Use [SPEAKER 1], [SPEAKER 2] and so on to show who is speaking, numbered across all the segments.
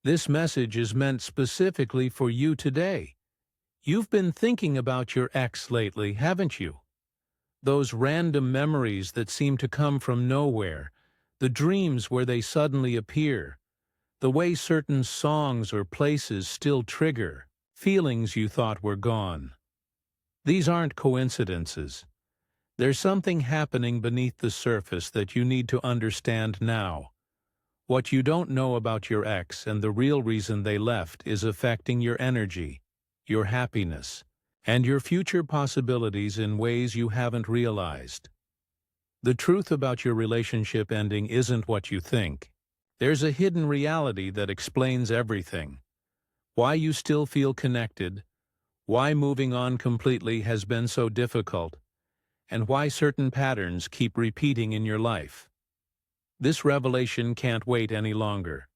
[SPEAKER 1] This message is meant specifically for you today. You've been thinking about your ex lately, haven't you? Those random memories that seem to come from nowhere, the dreams where they suddenly appear, the way certain songs or places still trigger feelings you thought were gone. These aren't coincidences. There's something happening beneath the surface that you need to understand now. What you don't know about your ex and the real reason they left is affecting your energy, your happiness, and your future possibilities in ways you haven't realized. The truth about your relationship ending isn't what you think. There's a hidden reality that explains everything. Why you still feel connected, why moving on completely has been so difficult, and why certain patterns keep repeating in your life. This revelation can't wait any longer.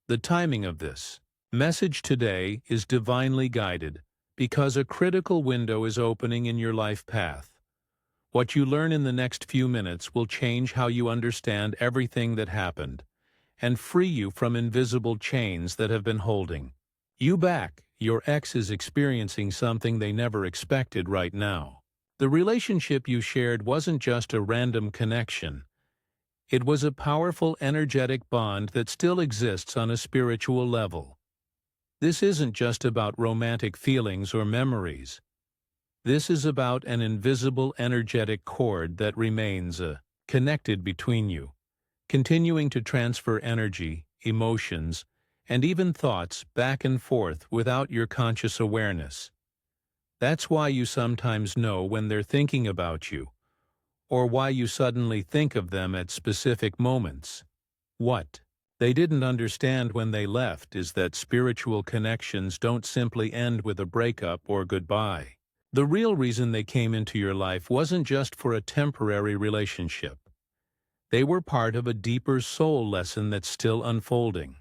[SPEAKER 1] The timing of this message today is divinely guided because a critical window is opening in your life path. What you learn in the next few minutes will change how you understand everything that happened and free you from invisible chains that have been holding you back. Your ex is experiencing something they never expected right now. The relationship you shared wasn't just a random connection. It was a powerful, energetic bond that still exists on a spiritual level. This isn't just about romantic feelings or memories. This is about an invisible, energetic cord that remains connected between you, continuing to transfer energy, emotions, and even thoughts back and forth without your conscious awareness. That's why you sometimes know when they're thinking about you, or why you suddenly think of them at specific moments. What they didn't understand when they left is that spiritual connections don't simply end with a breakup or goodbye. The real reason they came into your life wasn't just for a temporary relationship. They were part of a deeper soul lesson that's still unfolding.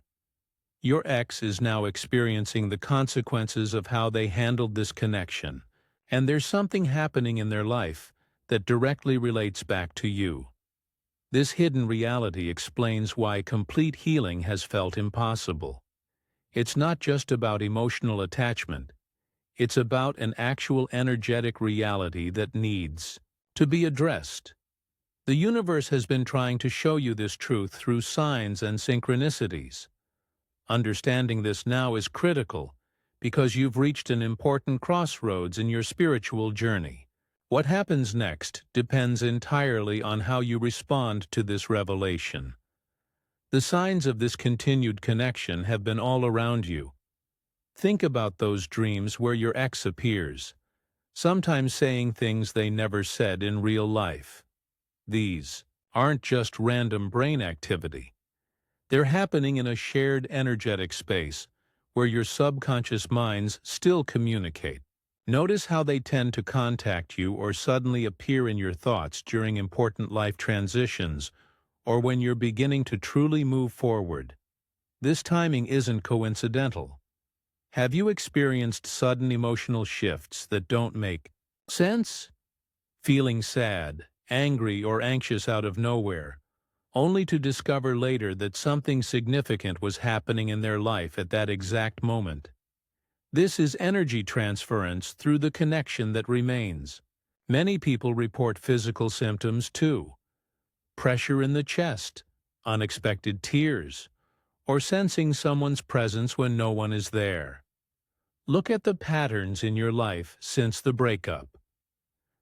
[SPEAKER 1] Your ex is now experiencing the consequences of how they handled this connection, and there's something happening in their life that directly relates back to you. This hidden reality explains why complete healing has felt impossible. It's not just about emotional attachment. It's about an actual energetic reality that needs to be addressed. The universe has been trying to show you this truth through signs and synchronicities. Understanding this now is critical because you've reached an important crossroads in your spiritual journey. What happens next depends entirely on how you respond to this revelation. The signs of this continued connection have been all around you. Think about those dreams where your ex appears, sometimes saying things they never said in real life. These aren't just random brain activity. They're happening in a shared energetic space where your subconscious minds still communicate. Notice how they tend to contact you or suddenly appear in your thoughts during important life transitions or when you're beginning to truly move forward. This timing isn't coincidental. Have you experienced sudden emotional shifts that don't make sense? Feeling sad, angry, or anxious out of nowhere, only to discover later that something significant was happening in their life at that exact moment. This is energy transference through the connection that remains. Many people report physical symptoms too. Pressure in the chest, unexpected tears, or sensing someone's presence when no one is there. Look at the patterns in your life since the breakup.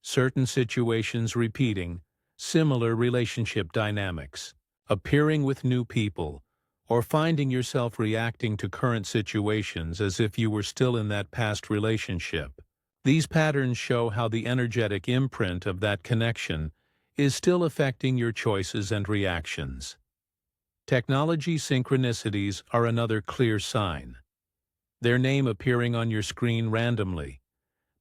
[SPEAKER 1] Certain situations repeating, similar relationship dynamics, appearing with new people, or finding yourself reacting to current situations as if you were still in that past relationship. These patterns show how the energetic imprint of that connection is still affecting your choices and reactions. Technology synchronicities are another clear sign. Their name appearing on your screen randomly,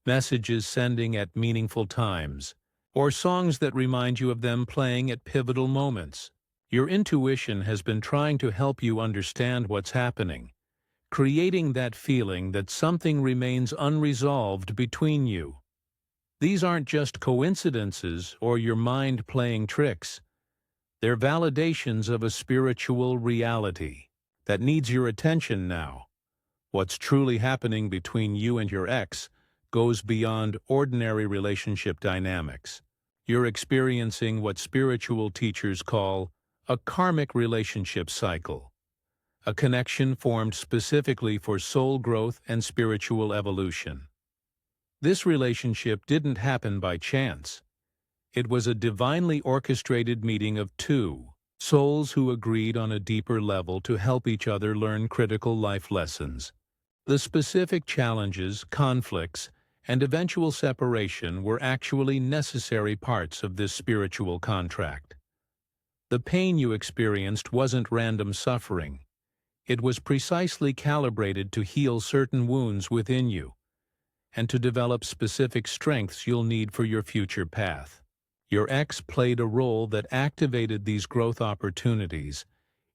[SPEAKER 1] messages sending at meaningful times, or songs that remind you of them playing at pivotal moments. Your intuition has been trying to help you understand what's happening, creating that feeling that something remains unresolved between you. These aren't just coincidences or your mind playing tricks. They're validations of a spiritual reality. that needs your attention now. What's truly happening between you and your ex goes beyond ordinary relationship dynamics. You're experiencing what spiritual teachers call a karmic relationship cycle, a connection formed specifically for soul growth and spiritual evolution. This relationship didn't happen by chance. It was a divinely orchestrated meeting of two souls who agreed on a deeper level to help each other learn critical life lessons. The specific challenges, conflicts, and eventual separation were actually necessary parts of this spiritual contract. The pain you experienced wasn't random suffering. It was precisely calibrated to heal certain wounds within you and to develop specific strengths you'll need for your future path. Your ex played a role that activated these growth opportunities,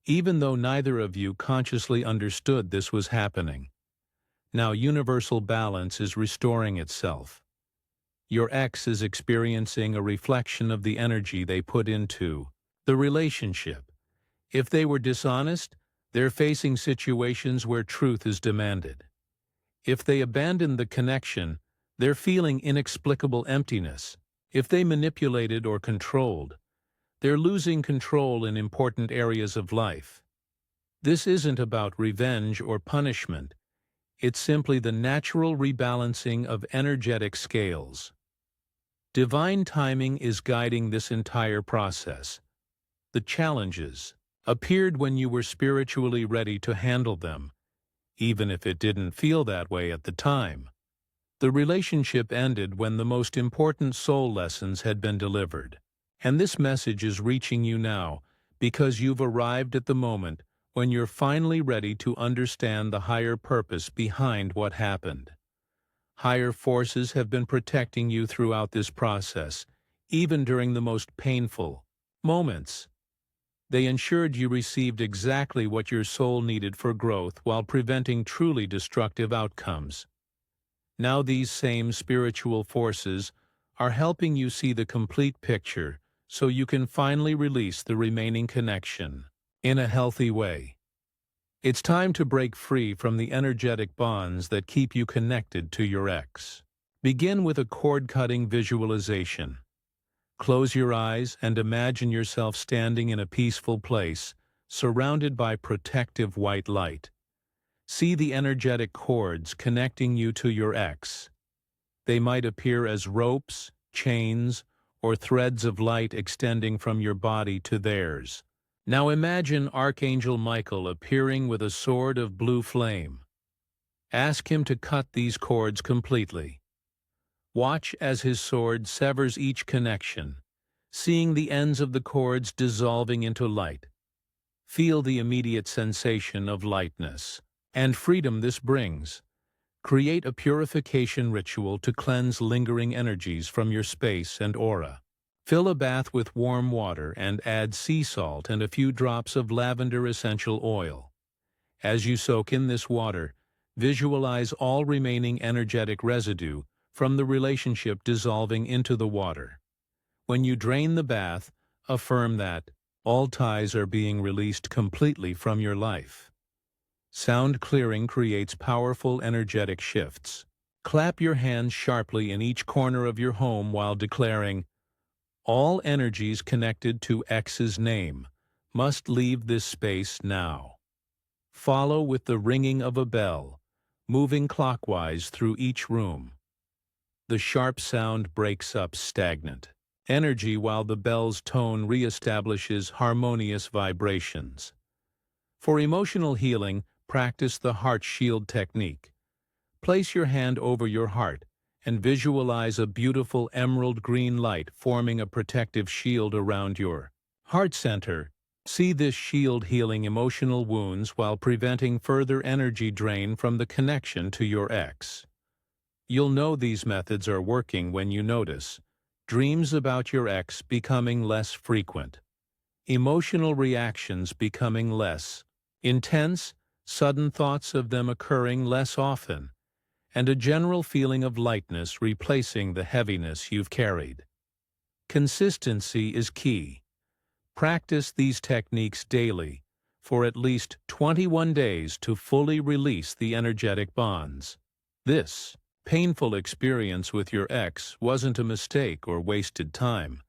[SPEAKER 1] even though neither of you consciously understood this was happening. Now universal balance is restoring itself. Your ex is experiencing a reflection of the energy they put into the relationship. If they were dishonest, they're facing situations where truth is demanded. If they abandoned the connection, they're feeling inexplicable emptiness. If they manipulated or controlled, they're losing control in important areas of life. This isn't about revenge or punishment. It's simply the natural rebalancing of energetic scales. Divine timing is guiding this entire process. The challenges appeared when you were spiritually ready to handle them, even if it didn't feel that way at the time. The relationship ended when the most important soul lessons had been delivered. And this message is reaching you now because you've arrived at the moment when you're finally ready to understand the higher purpose behind what happened. Higher forces have been protecting you throughout this process, even during the most painful moments. They ensured you received exactly what your soul needed for growth while preventing truly destructive outcomes. Now these same spiritual forces are helping you see the complete picture so you can finally release the remaining connection in a healthy way. It's time to break free from the energetic bonds that keep you connected to your ex. Begin with a cord-cutting visualization. Close your eyes and imagine yourself standing in a peaceful place, surrounded by protective white light. See the energetic cords connecting you to your ex. They might appear as ropes, chains, or threads of light extending from your body to theirs. Now imagine Archangel Michael appearing with a sword of blue flame. Ask him to cut these cords completely. Watch as his sword severs each connection, seeing the ends of the cords dissolving into light. Feel the immediate sensation of lightness and freedom this brings. Create a purification ritual to cleanse lingering energies from your space and aura. Fill a bath with warm water and add sea salt and a few drops of lavender essential oil. As you soak in this water, visualize all remaining energetic residue from the relationship dissolving into the water. When you drain the bath, affirm that all ties are being released completely from your life. Sound clearing creates powerful energetic shifts. Clap your hands sharply in each corner of your home while declaring, "All energies connected to X's name must leave this space now." Follow with the ringing of a bell, moving clockwise through each room. The sharp sound breaks up stagnant energy while the bell's tone reestablishes harmonious vibrations. For emotional healing, practice the heart shield technique. Place your hand over your heart and visualize a beautiful emerald green light forming a protective shield around your heart center. See this shield healing emotional wounds while preventing further energy drain from the connection to your ex. You'll know these methods are working when you notice dreams about your ex becoming less frequent, emotional reactions becoming less intense, sudden thoughts of them occurring less often, and a general feeling of lightness replacing the heaviness you've carried. Consistency is key. Practice these techniques daily, for at least 21 days to fully release the energetic bonds. This painful experience with your ex wasn't a mistake or wasted time.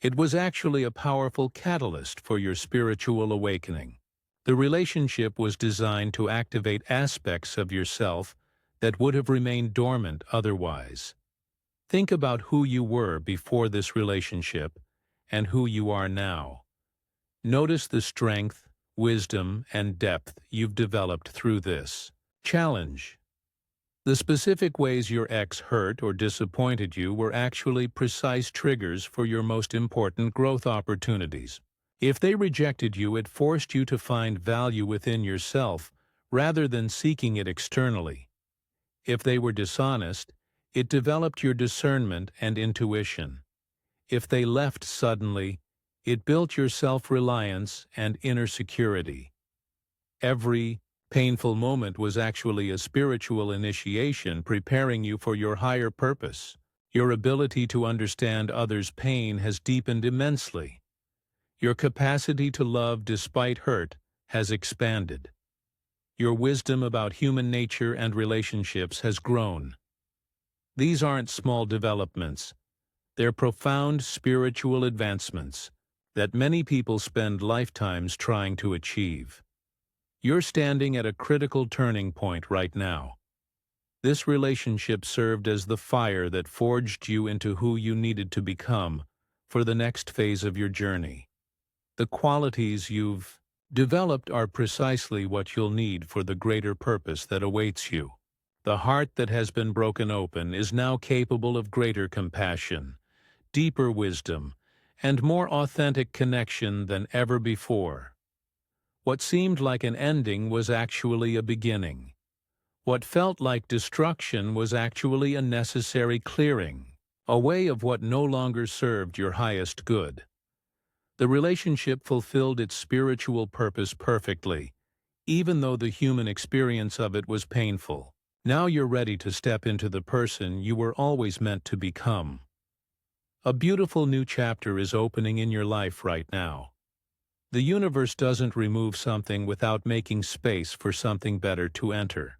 [SPEAKER 1] It was actually a powerful catalyst for your spiritual awakening. The relationship was designed to activate aspects of yourself that would have remained dormant otherwise. Think about who you were before this relationship and who you are now. Notice the strength, wisdom, and depth you've developed through this. Challenge. The specific ways your ex hurt or disappointed you were actually precise triggers for your most important growth opportunities. If they rejected you, it forced you to find value within yourself rather than seeking it externally. If they were dishonest, it developed your discernment and intuition. If they left suddenly, it built your self-reliance and inner security. Every painful moment was actually a spiritual initiation preparing you for your higher purpose. Your ability to understand others' pain has deepened immensely. Your capacity to love despite hurt has expanded. Your wisdom about human nature and relationships has grown. These aren't small developments. They're profound spiritual advancements that many people spend lifetimes trying to achieve. You're standing at a critical turning point right now. This relationship served as the fire that forged you into who you needed to become for the next phase of your journey. The qualities you've developed are precisely what you'll need for the greater purpose that awaits you. The heart that has been broken open is now capable of greater compassion, deeper wisdom, and more authentic connection than ever before. What seemed like an ending was actually a beginning. What felt like destruction was actually a necessary clearing, away of what no longer served your highest good. The relationship fulfilled its spiritual purpose perfectly, even though the human experience of it was painful. Now you're ready to step into the person you were always meant to become. A beautiful new chapter is opening in your life right now. The universe doesn't remove something without making space for something better to enter.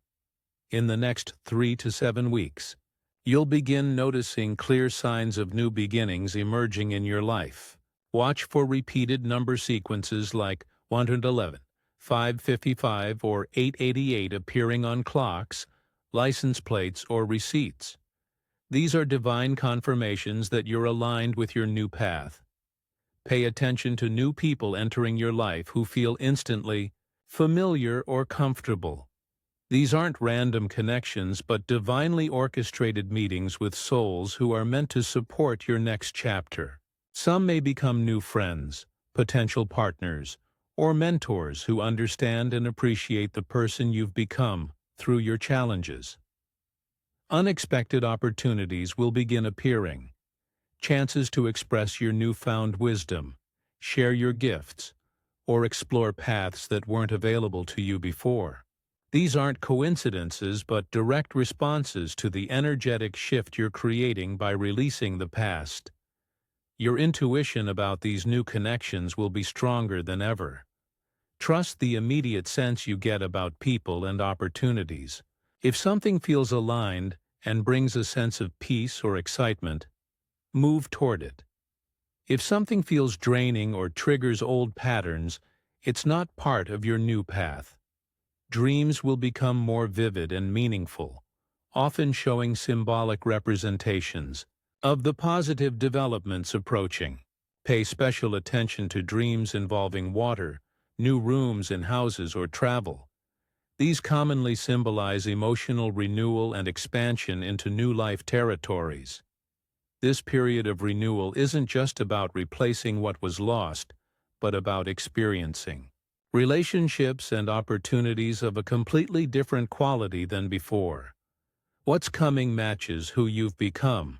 [SPEAKER 1] In the next 3 to 7 weeks, you'll begin noticing clear signs of new beginnings emerging in your life. Watch for repeated number sequences like 111, 555, or 888 appearing on clocks, license plates, or receipts. These are divine confirmations that you're aligned with your new path. Pay attention to new people entering your life who feel instantly familiar or comfortable. These aren't random connections, but divinely orchestrated meetings with souls who are meant to support your next chapter. Some may become new friends, potential partners, or mentors who understand and appreciate the person you've become through your challenges. Unexpected opportunities will begin appearing. Chances to express your newfound wisdom, share your gifts, or explore paths that weren't available to you before. These aren't coincidences but direct responses to the energetic shift you're creating by releasing the past. Your intuition about these new connections will be stronger than ever. Trust the immediate sense you get about people and opportunities. If something feels aligned and brings a sense of peace or excitement, move toward it. If something feels draining or triggers old patterns, it's not part of your new path. Dreams will become more vivid and meaningful, often showing symbolic representations of the positive developments approaching. Pay special attention to dreams involving water, new rooms in houses, or travel. These commonly symbolize emotional renewal and expansion into new life territories. This period of renewal isn't just about replacing what was lost, but about experiencing relationships and opportunities of a completely different quality than before. What's coming matches who you've become,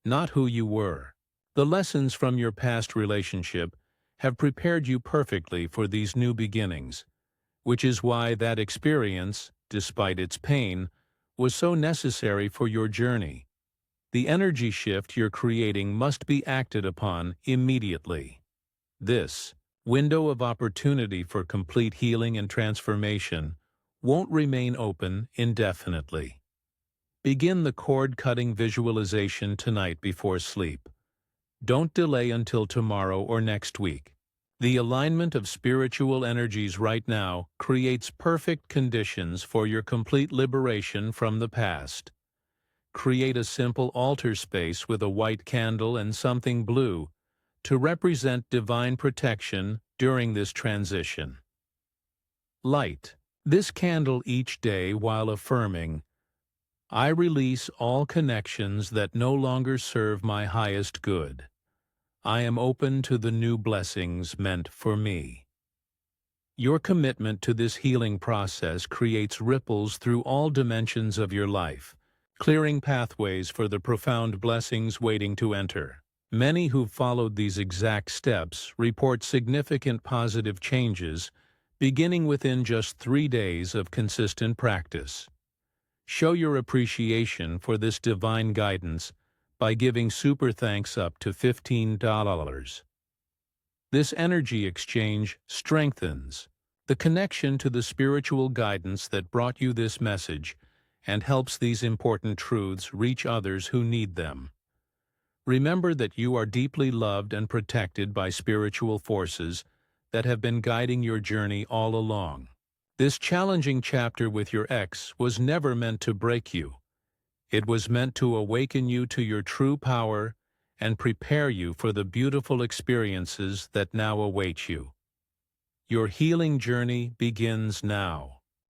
[SPEAKER 1] not who you were. The lessons from your past relationship have prepared you perfectly for these new beginnings, which is why that experience, despite its pain, was so necessary for your journey. The energy shift you're creating must be acted upon immediately. This window of opportunity for complete healing and transformation won't remain open indefinitely. Begin the cord-cutting visualization tonight before sleep. Don't delay until tomorrow or next week. The alignment of spiritual energies right now creates perfect conditions for your complete liberation from the past. Create a simple altar space with a white candle and something blue to represent divine protection during this transition. Light this candle each day while affirming, I release all connections that no longer serve my highest good. I am open to the new blessings meant for me. Your commitment to this healing process creates ripples through all dimensions of your life, clearing pathways for the profound blessings waiting to enter. Many who've followed these exact steps report significant positive changes, beginning within just 3 days of consistent practice. Show your appreciation for this divine guidance by giving super thanks up to $15. This energy exchange strengthens the connection to the spiritual guidance that brought you this message and helps these important truths reach others who need them. Remember that you are deeply loved and protected by spiritual forces that have been guiding your journey all along. This challenging chapter with your ex was never meant to break you. It was meant to awaken you to your true power and prepare you for the beautiful experiences that now await you. Your healing journey begins now.